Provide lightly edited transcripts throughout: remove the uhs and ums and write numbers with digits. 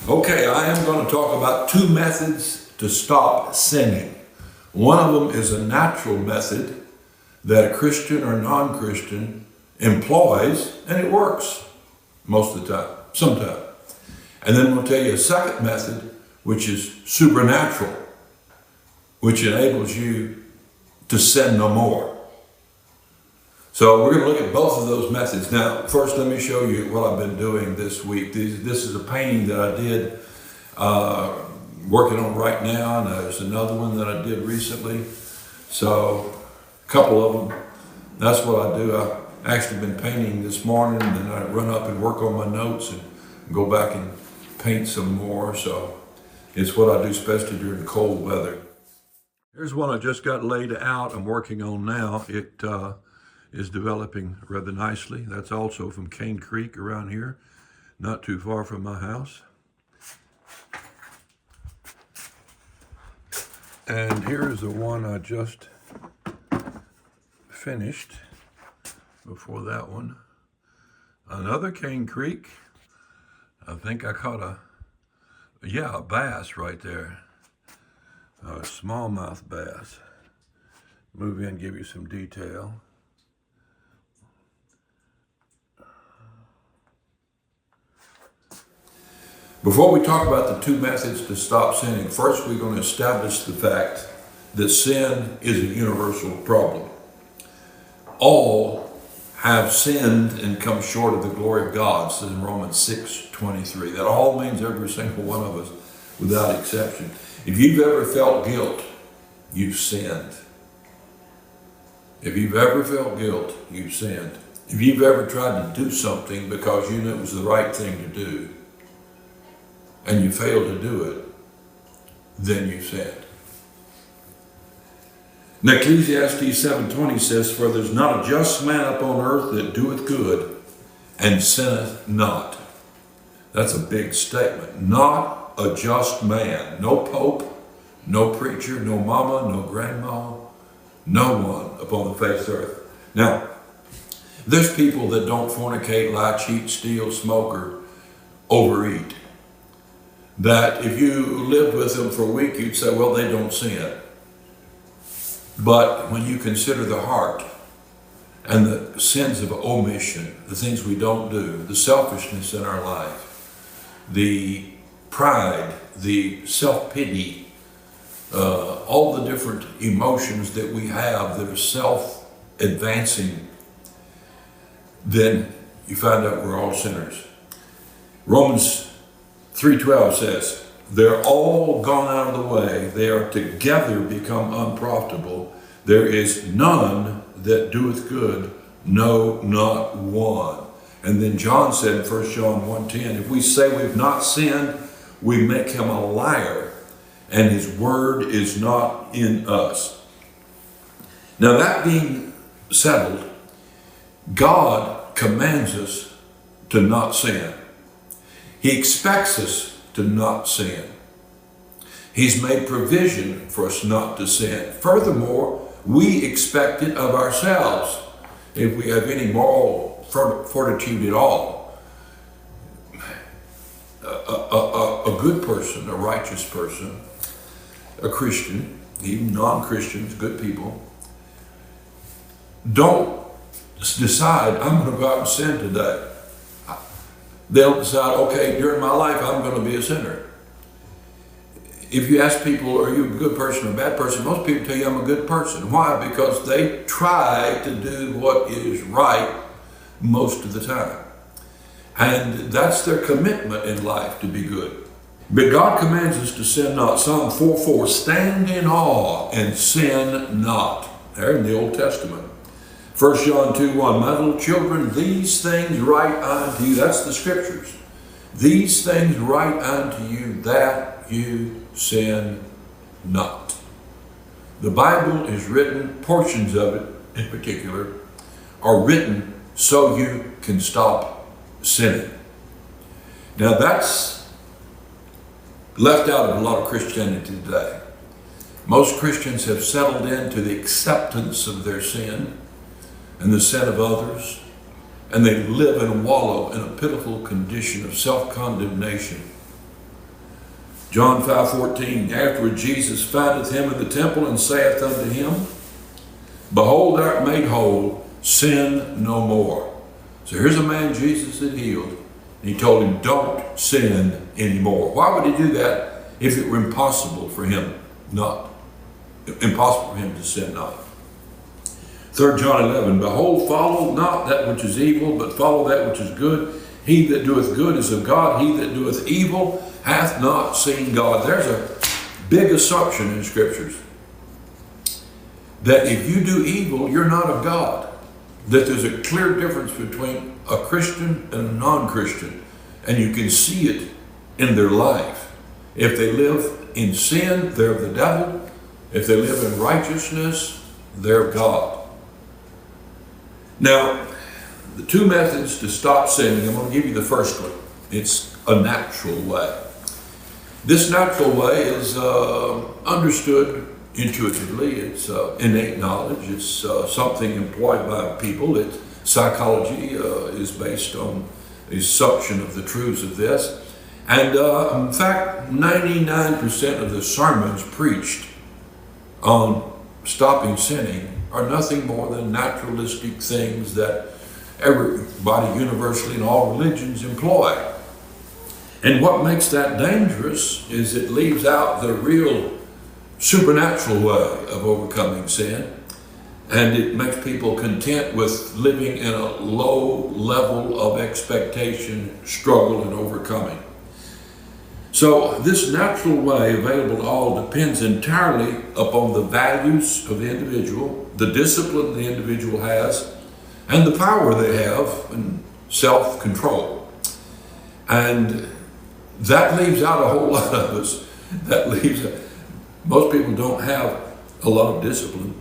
Okay, I am going to talk about two methods to stop sinning. One of them is a natural method that a Christian or non-Christian employs, and it works most of the time, sometimes. And then we'll tell you a second method, which is supernatural, which enables you to sin no more. So we're going to look at both of those methods. Now, first let me show you what I've been doing this week. This is a painting that I did, working on right now, and there's another one that I did recently. So a couple of them, that's what I do. I've actually been painting this morning, and then I run up and work on my notes and go back and paint some more. So it's what I do, especially during cold weather. Here's one I just got laid out. I'm working on now. It is developing rather nicely. That's also from Cane Creek around here, not too far from my house. And here's the one I just finished before that one. Another Cane Creek. I think I caught a bass right there. A smallmouth bass. Move in, give you some detail. Before we talk about the two methods to stop sinning, first we're going to establish the fact that sin is a universal problem. All have sinned and come short of the glory of God, says in Romans 6:23. That all means every single one of us, without exception. If you've ever felt guilt, you've sinned. If you've ever felt guilt, you've sinned. If you've ever tried to do something because you knew it was the right thing to do, and you fail to do it, then you sinned. Now Ecclesiastes 7:20 says, "For there's not a just man upon earth that doeth good, and sinneth not." That's a big statement. Not a just man. No pope, no preacher, no mama, no grandma, no one upon the face of the earth. Now, there's people that don't fornicate, lie, cheat, steal, smoke, or overeat. That if you lived with them for a week, you'd say, well, they don't sin. But when you consider the heart and the sins of omission, the things we don't do, the selfishness in our life, the pride, the self-pity, all the different emotions that we have that are self-advancing, then you find out we're all sinners. Romans 3:12 says, "They're all gone out of the way. They are together become unprofitable. There is none that doeth good, no, not one." And then John said in 1 John 1:10, "If we say we've not sinned, we make him a liar, and his word is not in us." Now that being settled, God commands us to not sin. He expects us to not sin. He's made provision for us not to sin. Furthermore, we expect it of ourselves if we have any moral fortitude at all. A good person, a righteous person, a Christian, even non-Christians, good people, don't decide, I'm going to go out and sin today. They'll decide, okay, during my life, I'm going to be a sinner. If you ask people, are you a good person or a bad person? Most people tell you I'm a good person. Why? Because they try to do what is right most of the time. And that's their commitment in life, to be good. But God commands us to sin not. Psalm 4:4, "Stand in awe and sin not." There in the Old Testament. 1 John 2:1, "My little children, these things write unto you," that's the scriptures, "these things write unto you that you sin not." The Bible is written, portions of it in particular, are written so you can stop sinning. Now that's left out of a lot of Christianity today. Most Christians have settled into the acceptance of their sin and the sin of others, and they live and wallow in a pitiful condition of self-condemnation. John 5:14, afterward Jesus findeth him in the temple and saith unto him, behold, thou art made whole, sin no more. So here's a man Jesus had healed, and he told him, don't sin anymore. Why would he do that if it were impossible for him to sin not? 3 John 11, behold, follow not that which is evil, but follow that which is good. He that doeth good is of God. He that doeth evil hath not seen God. There's a big assumption in Scriptures that if you do evil, you're not of God. That there's a clear difference between a Christian and a non-Christian. And you can see it in their life. If they live in sin, they're of the devil. If they live in righteousness, they're of God. Now, the two methods to stop sinning, I'm going to give you the first one. It's a natural way. This natural way is understood intuitively. It's innate knowledge. It's something employed by people. Psychology is based on the assumption of the truths of this. And in fact, 99% of the sermons preached on stopping sinning are nothing more than naturalistic things that everybody universally in all religions employ. And what makes that dangerous is it leaves out the real supernatural way of overcoming sin, and it makes people content with living in a low level of expectation, struggle, and overcoming. So this natural way available to all depends entirely upon the values of the individual, the discipline the individual has, and the power they have in self-control. And that leaves out a whole lot of us. Most people don't have a lot of discipline,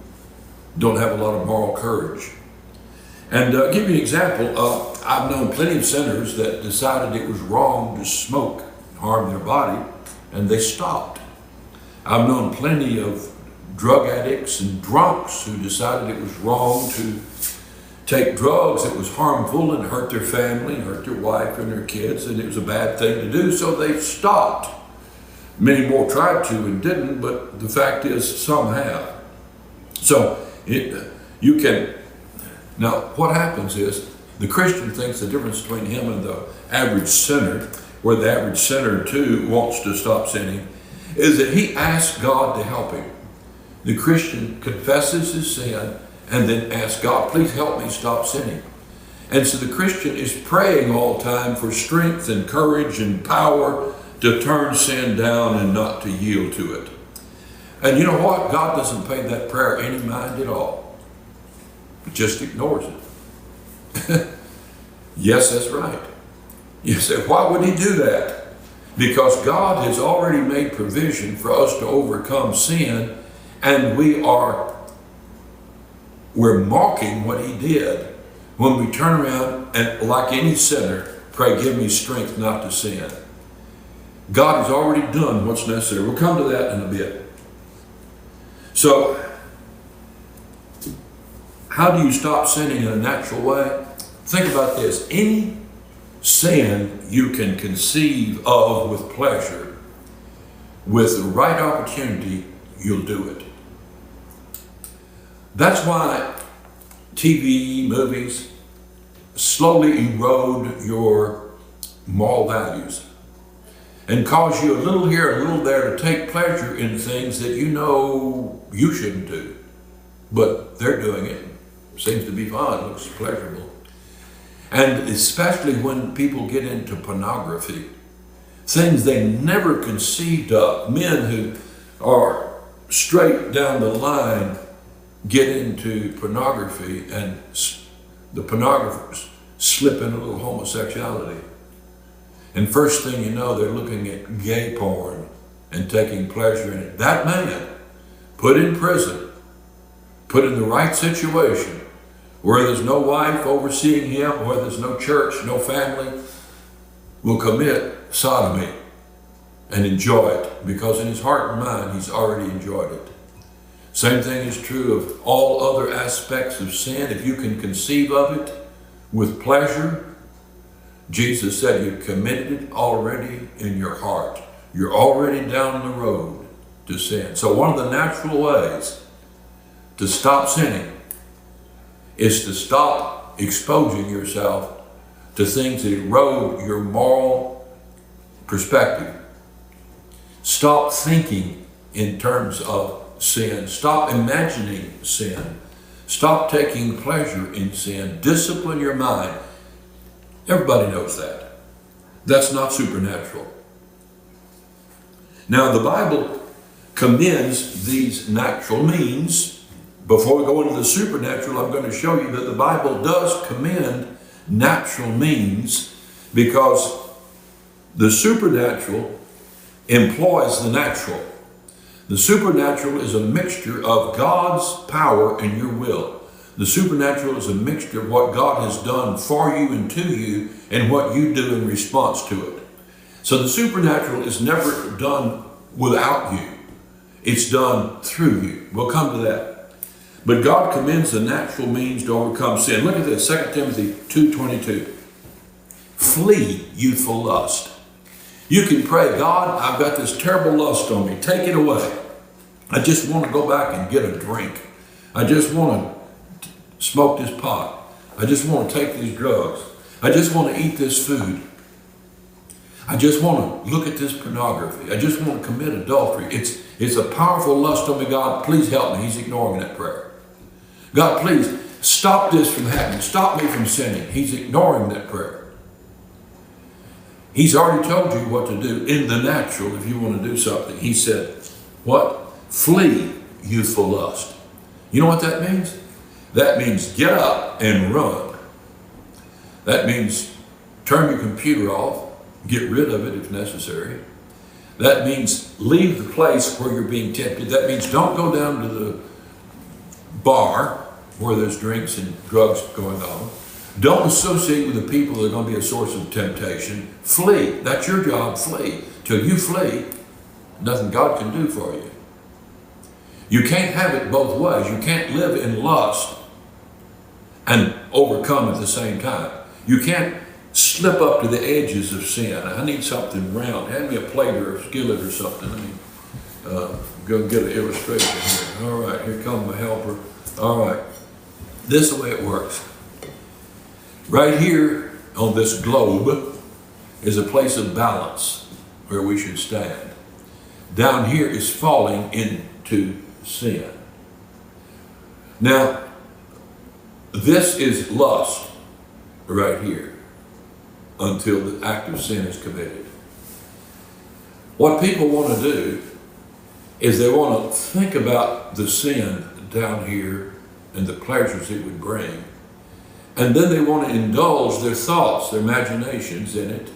don't have a lot of moral courage. And give you an example, I've known plenty of sinners that decided it was wrong to smoke, harm their body, and they stopped. I've known plenty of drug addicts and drunks who decided it was wrong to take drugs, it was harmful and hurt their family, and hurt their wife and their kids, and it was a bad thing to do, so they stopped. Many more tried to and didn't, but the fact is some have. So now what happens is the Christian thinks the difference between him and the average sinner, where the average sinner too wants to stop sinning, is that he asks God to help him. The Christian confesses his sin and then asks God, please help me stop sinning. And so the Christian is praying all the time for strength and courage and power to turn sin down and not to yield to it. And you know what? God doesn't pay that prayer any mind at all. It just ignores it. Yes, that's right. You say, why would he do that? Because God has already made provision for us to overcome sin, and we're mocking what he did when we turn around and, like any sinner, pray, give me strength not to sin. God has already done what's necessary. We'll come to that in a bit. So, how do you stop sinning in a natural way? Think about this. Any sin you can conceive of with pleasure, with the right opportunity, you'll do it. That's why TV, movies slowly erode your moral values and cause you a little here, a little there to take pleasure in things that you know you shouldn't do, but they're doing it. Seems to be fun, looks pleasurable. And especially when people get into pornography, things they never conceived of. Men who are straight down the line get into pornography, and the pornographers slip in a little homosexuality. And first thing you know, they're looking at gay porn and taking pleasure in it. That man, put in prison, put in the right situation, where there's no wife overseeing him, where there's no church, no family, will commit sodomy and enjoy it, because in his heart and mind, he's already enjoyed it. Same thing is true of all other aspects of sin. If you can conceive of it with pleasure, Jesus said you committed it already in your heart. you're already down the road to sin. So one of the natural ways to stop sinning is to stop exposing yourself to things that erode your moral perspective. Stop thinking in terms of sin. Stop imagining sin. Stop taking pleasure in sin. Discipline your mind. Everybody knows that. That's not supernatural. Now, the Bible commends these natural means. Before we go into the supernatural, I'm going to show you that the Bible does commend natural means, because the supernatural employs the natural. The supernatural is a mixture of God's power and your will. The supernatural is a mixture of what God has done for you and to you, and what you do in response to it. So the supernatural is never done without you. It's done through you. We'll come to that. But God commends the natural means to overcome sin. Look at this, 2 Timothy 2:22. Flee youthful lust. You can pray, God, I've got this terrible lust on me. Take it away. I just want to go back and get a drink. I just want to smoke this pot. I just want to take these drugs. I just want to eat this food. I just want to look at this pornography. I just want to commit adultery. It's a powerful lust on me. God, please help me. He's ignoring that prayer. God, please stop this from happening. Stop me from sinning. He's ignoring that prayer. He's already told you what to do in the natural if you want to do something. He said, what? Flee youthful lust. You know what that means? That means get up and run. That means turn your computer off, get rid of it if necessary. That means leave the place where you're being tempted. That means don't go down to the bar where there's drinks and drugs going on. Don't associate with the people that are going to be a source of temptation. Flee. That's your job. Flee. Till you flee, nothing God can do for you. You can't have it both ways. You can't live in lust and overcome at the same time. You can't slip up to the edges of sin. I need something round. Hand me a plate or a skillet or something. Let me go get an illustration here. All right, here comes my helper. All right, this is the way it works. Right here on this globe is a place of balance where we should stand. Down here is falling into sin. Now, this is lust right here until the act of sin is committed. What people want to do is they want to think about the sin down here and the pleasures it would bring. And then they want to indulge their thoughts, their imaginations in it,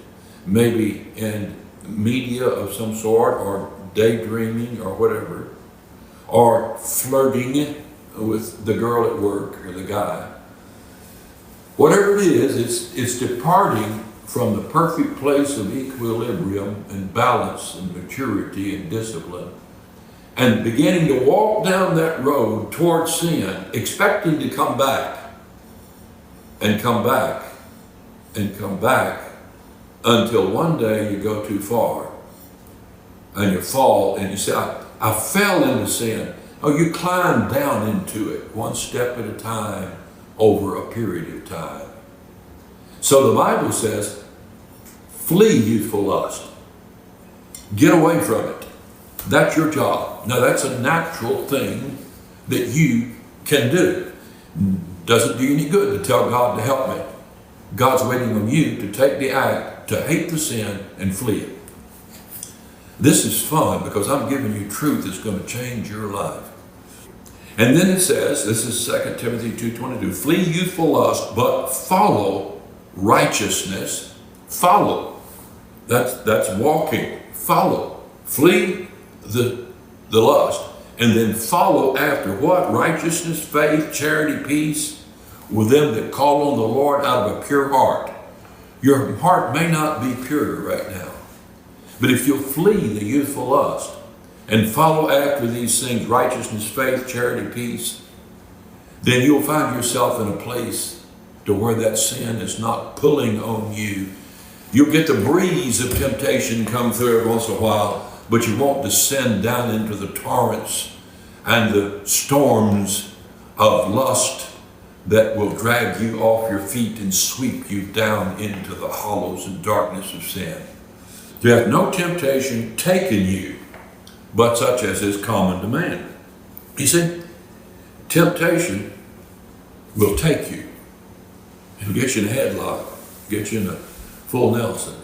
maybe in media of some sort, or daydreaming or whatever, or flirting with the girl at work or the guy. Whatever it is, it's departing from the perfect place of equilibrium and balance and maturity and discipline, and beginning to walk down that road towards sin, expecting to come back and come back and come back until one day you go too far and you fall and you say, I fell into sin. Oh, you climb down into it one step at a time over a period of time. So the Bible says, flee youthful lust. Get away from it. That's your job. Now that's a natural thing that you can do. Doesn't do you any good to tell God to help me. God's waiting on you to take the act, to hate the sin and flee it. This is fun because I'm giving you truth that's going to change your life. And then it says, this is 2 Timothy 2:22, flee youthful lust, but follow righteousness. Follow. That's walking. Follow. Flee the lust, and then follow after what? Righteousness, faith, charity, peace, with them that call on the Lord out of a pure heart. Your heart may not be pure right now, but if you'll flee the youthful lust and follow after these things, righteousness, faith, charity, peace, then you'll find yourself in a place to where that sin is not pulling on you You'll get the breeze of temptation come through every once in a while, but you won't descend down into the torrents and the storms of lust that will drag you off your feet and sweep you down into the hollows and darkness of sin. You have no temptation taken you, but such as is common to man. You see, temptation will take you. It'll get you in a headlock, get you in a full Nelson.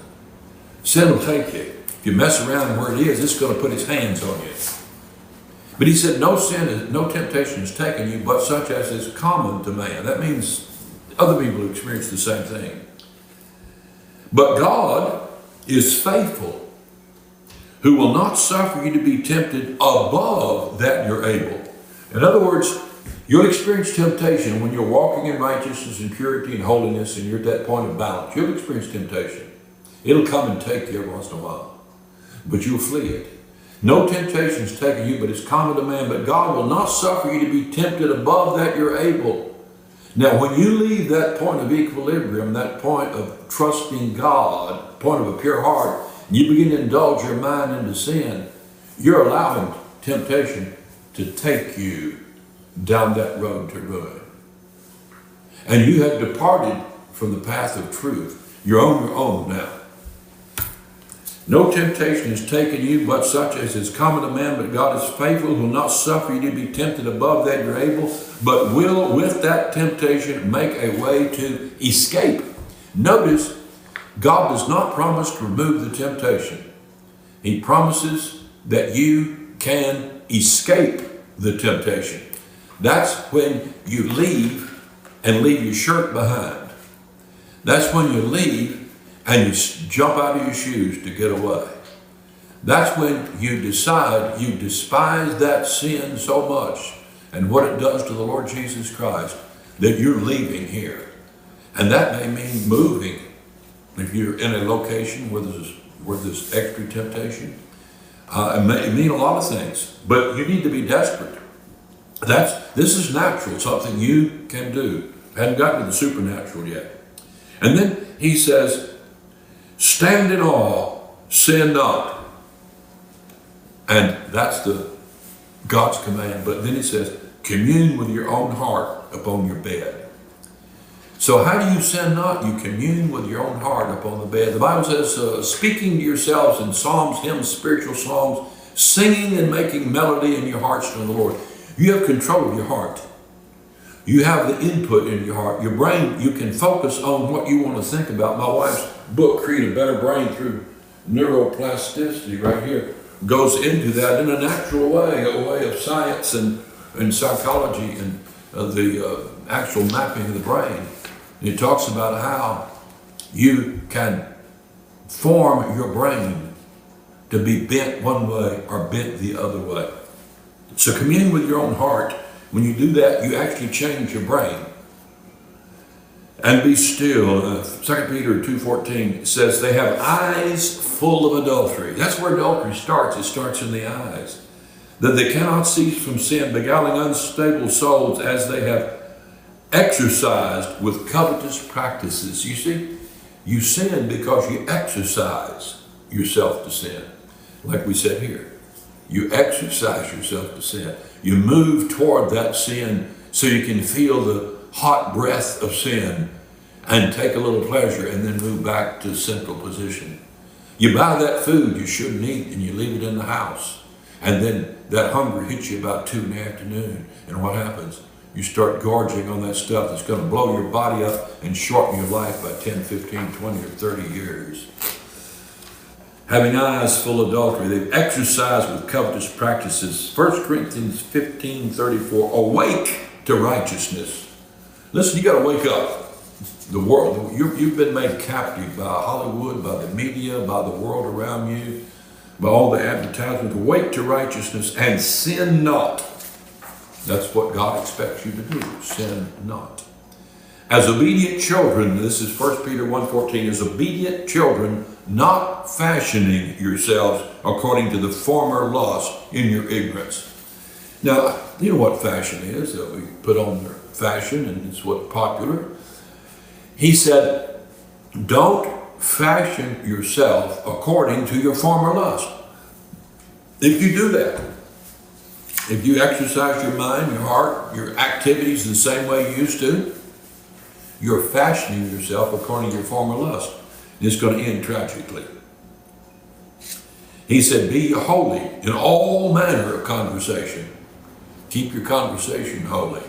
Sin will take you. If you mess around where it is, it's going to put its hands on you. But he said, no temptation is taken you, but such as is common to man. That means other people experience the same thing. But God is faithful, who will not suffer you to be tempted above that you're able. In other words, you'll experience temptation when you're walking in righteousness and purity and holiness, and you're at that point of balance. You'll experience temptation. It'll come and take you every once in a while, but you'll flee it. No temptation is taken you, but it's common to man. But God will not suffer you to be tempted above that you're able. Now, when you leave that point of equilibrium, that point of trusting God, point of a pure heart, and you begin to indulge your mind into sin, you're allowing temptation to take you down that road to ruin. And you have departed from the path of truth. You're on your own now. No temptation is taken you, but such as is common to man. But God is faithful, who will not suffer you to be tempted above that you're able, but will with that temptation make a way to escape. Notice, God does not promise to remove the temptation. He promises that you can escape the temptation. That's when you leave and leave your shirt behind. That's when you leave and you jump out of your shoes to get away. That's when you decide you despise that sin so much and what it does to the Lord Jesus Christ that you're leaving here. And that may mean moving. If you're in a location where there's extra temptation, it may mean a lot of things, but you need to be desperate. This is natural, something you can do. Hadn't gotten to the supernatural yet. And then he says, stand in awe, sin not. And that's God's command. But then he says, commune with your own heart upon your bed. So how do you sin not? You commune with your own heart upon the bed. The Bible says, speaking to yourselves in psalms, hymns, spiritual songs, singing and making melody in your hearts to the Lord. You have control of your heart. You have the input in your heart. Your brain, you can focus on what you want to think about. My wife's book, Create a Better Brain Through Neuroplasticity, right here, goes into that in a natural way, a way of science and psychology and the actual mapping of the brain. And it talks about how you can form your brain to be bent one way or bent the other way. So commune with your own heart. When you do that, you actually change your brain. And be still. 2 Peter 2:14 says they have eyes full of adultery. That's where adultery starts. It starts in the eyes. That they cannot cease from sin, beguiling unstable souls as they have exercised with covetous practices. You see, you sin because you exercise yourself to sin. Like we said here, you exercise yourself to sin. You move toward that sin so you can feel the hot breath of sin and take a little pleasure and then move back to central position. You buy that food you shouldn't eat and you leave it in the house. And then that hunger hits you about 2 in the afternoon. And what happens? You start gorging on that stuff that's going to blow your body up and shorten your life by 10, 15, 20, or 30 years. Having eyes full of adultery, they've exercised with covetous practices. 1 Corinthians 15:34, awake to righteousness. Listen, you got to wake up. The world, you've been made captive by Hollywood, by the media, by the world around you, by all the advertisements. Awake to righteousness and sin not. That's what God expects you to do. Sin not. As obedient children, this is 1 Peter 1:14, as obedient children, not fashioning yourselves according to the former lust in your ignorance. Now, you know what fashion is. We put on their fashion and it's what's popular. He said, don't fashion yourself according to your former lust. If you do that, if you exercise your mind, your heart, your activities the same way you used to, you're fashioning yourself according to your former lust. And it's going to end tragically. He said, be holy in all manner of conversation. Keep your conversation holy.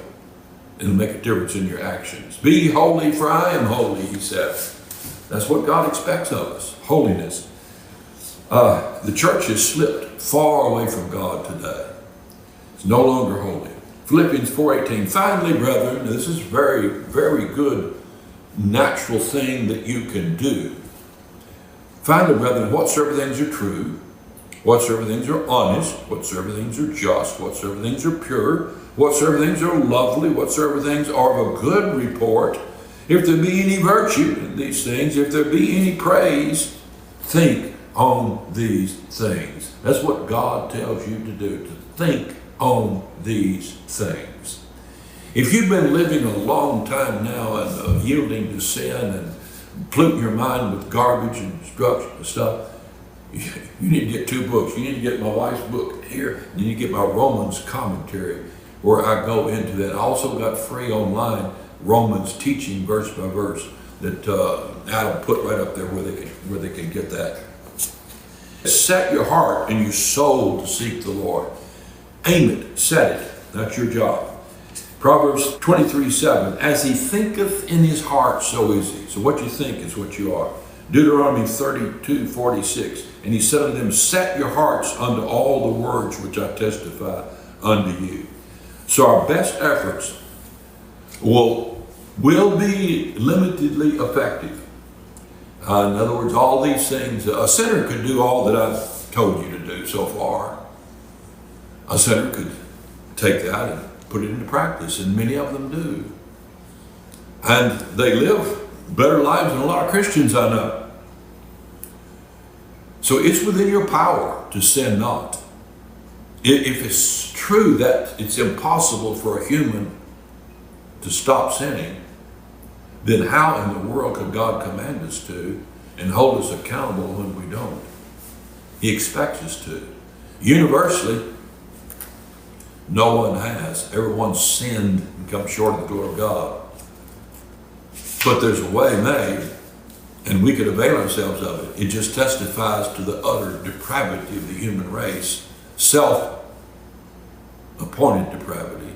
It'll make a difference in your actions. Be holy, for I am holy, he said. That's what God expects of us, holiness. The church has slipped far away from God today. It's no longer holy. Philippians 4:18, finally, brethren, this is very, very good natural thing that you can do. Finally, brethren, whatsoever things are true, whatsoever things are honest, whatsoever things are just, whatsoever things are pure, whatsoever things are lovely, whatsoever things are of a good report, if there be any virtue in these things, if there be any praise, think on these things. That's what God tells you to do, to think on these things. If you've been living a long time now and yielding to sin and polluting your mind with garbage and destruction and stuff, you need to get two books. You need to get my wife's book here. You need to get my Romans commentary where I go into that. I also got free online Romans teaching verse by verse that Adam put right up there where they can get that. Set your heart and your soul to seek the Lord. Aim it, set it. That's your job. Proverbs 23:7, as he thinketh in his heart, so is he. So what you think is what you are. Deuteronomy 32:46, and he said unto them, set your hearts unto all the words which I testify unto you. So our best efforts will be limitedly effective. In other words, all these things, a sinner could do all that I've told you to do so far. A sinner could take that and put it into practice, and many of them do. And they live better lives than a lot of Christians I know. So it's within your power to sin not. If it's true that it's impossible for a human to stop sinning, then how in the world could God command us to and hold us accountable when we don't? He expects us to. Universally, no one has. Everyone's sinned and come short of the glory of God. But there's a way made, and we could avail ourselves of it. It just testifies to the utter depravity of the human race, self-appointed depravity,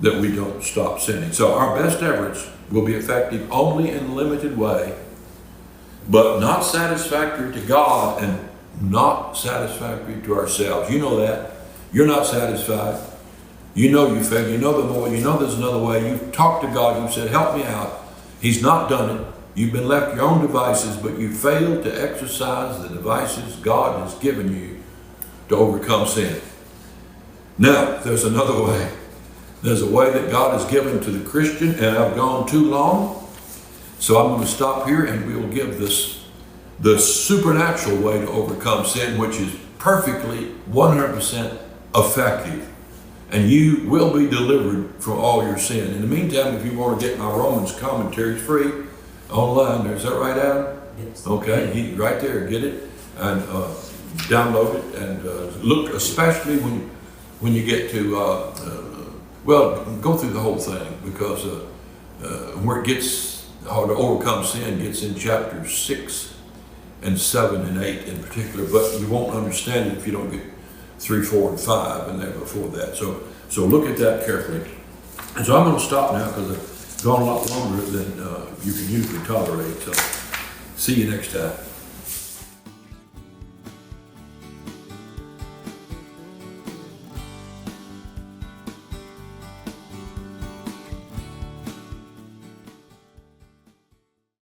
that we don't stop sinning. So our best efforts will be effective only in a limited way, but not satisfactory to God and not satisfactory to ourselves. You know that. You're not satisfied. You know you failed. You know you know there's another way. You've talked to God. You've said, help me out. He's not done it. You've been left your own devices, but you failed to exercise the devices God has given you to overcome sin. Now, there's another way. There's a way that God has given to the Christian, and I've gone too long. So I'm going to stop here, and we will give the supernatural way to overcome sin, which is perfectly 100% effective. And you will be delivered from all your sin. In the meantime, if you want to get my Romans commentaries free online, is that right, Adam? Yes. Okay, right there, get it and download it, and look, especially when you get to well, go through the whole thing, because where it gets how to overcome sin gets in chapters 6 and 7 and 8 in particular, but you won't understand it if you don't get 3, 4, and 5 and there before that. So look at that carefully. And so I'm going to stop now because I've gone a lot longer than you can usually tolerate. So see you next time.